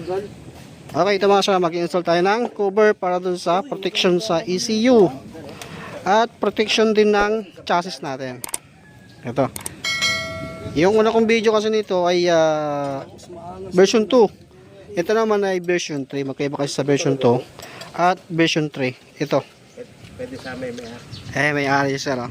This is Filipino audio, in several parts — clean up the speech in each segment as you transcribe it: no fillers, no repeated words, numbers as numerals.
Okay, ito mga sir, mag-install tayo ng cover para dun sa protection sa ECU at protection din ng chassis natin. Ito. Yung una kong video kasi nito ay version 2. Ito naman ay version 3. Magkaiba kasi sa version 2 at version 3. Ito. Pwede sa may may-ari sir. Oh.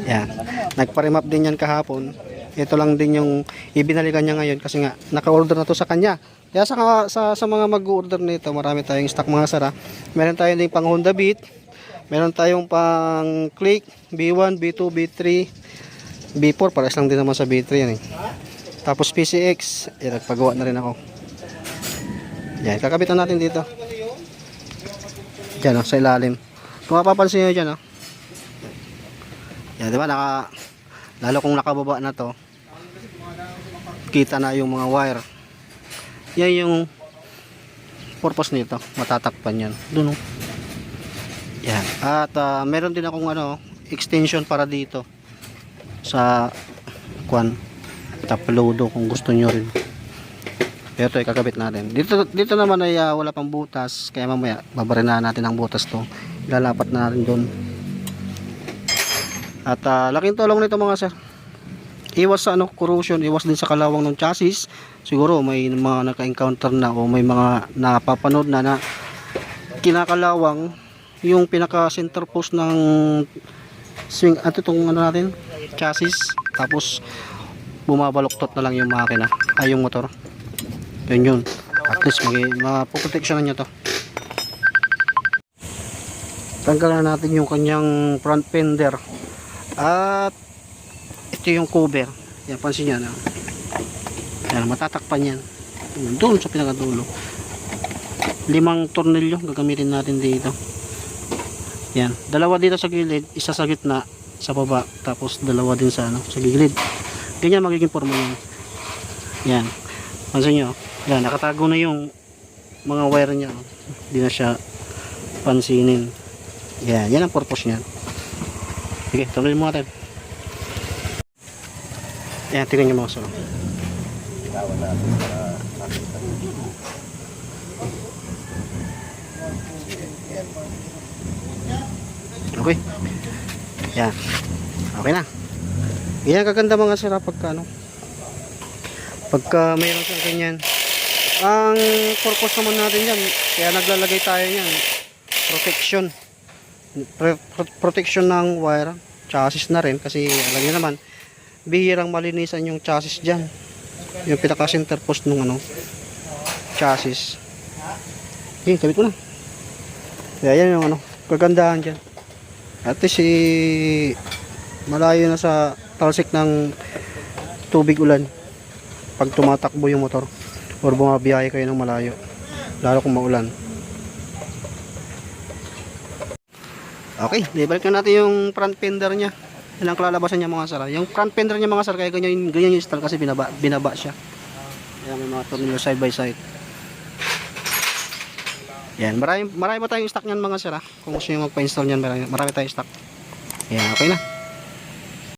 Yan. Nagpa-remap din yan kahapon. Ito lang din yung ibinalikan niya ngayon kasi nga naka-order na to sa kanya. Kaya sa mga mag-order nito, marami tayong stock mga sara. Meron tayong din pang Honda Beat. Meron tayong pang Click, B1, B2, B3, B4. Pares lang din naman sa B3 yan eh. Tapos PCX. Yan, nagpagawa na rin ako. Yan, kakabitan natin dito. Yan sa ilalim. Kung mapapansin nyo dyan yan, diba? Lalo kung nakababa na to, kita na yung mga wire. Yan yung purpose nito, matatakpan yan doon. Yan. At meron din akong extension para dito sa taplodo kung gusto nyo rin. Pero ito ay kakabit natin. Dito naman ay wala pang butas, kaya mamaya babarinahan natin ang butas to. Lalapat na natin doon. At laking tulong nito mga sir. Iwas sa corrosion, iwas din sa kalawang ng chassis. Siguro may mga naka-encounter na o may mga napapanood na kinakalawang yung pinaka center post ng swing at itong natin chassis, tapos bumabaluktot na lang yung makina ay yung motor. Yun, at least mapoproteksyonan niya to. Tanggalan natin yung kanyang front fender at ito yung cover. Yan, pansin nyo na. Yan, matatakpan yan. Doon sa pinakadulo. 5 tornilyo gagamitin natin dito. Yan, 2 dito sa gilid, isa sa gitna, sa baba, tapos 2 din sa sa gilid. Ganyan magiging forma yan. Yan, pansin nyo. Yan, nakatago na yung mga wire nya. Hindi na siya pansinin. Yan, yan ang purpose niyan. Sige, tuloy mo natin. Ayan, tingnan nyo mga sir. Okay. Ayan. Okay na. Ayan, kaganda mga sir pagka pagka mayroon sa ganyan. Ang purpose naman natin yan, kaya naglalagay tayo yan. Protection ng wire. Chassis na rin kasi alam nyo naman, bihirang malinisan yung chassis dyan, yung pinaka center post nung chassis. Okay, kabit ko na. Kaya yan yung kagandahan dyan. At least malayo na sa talsik ng tubig ulan pag tumatakbo yung motor or bumabiyahe kayo ng malayo, lalo kung maulan. Okay, ibalik na natin yung front fender nya. Yan ang kalalabasan niya mga sir. Yung front fender niya mga sir, kaya ganyan yung install kasi binaba siya. Yan, may mga tornilyo side by side. Yan, marami pa tayong stock niyan mga sir. Kung gusto niyo magpa-install niyan, marami tayong stock. Yan, okay na.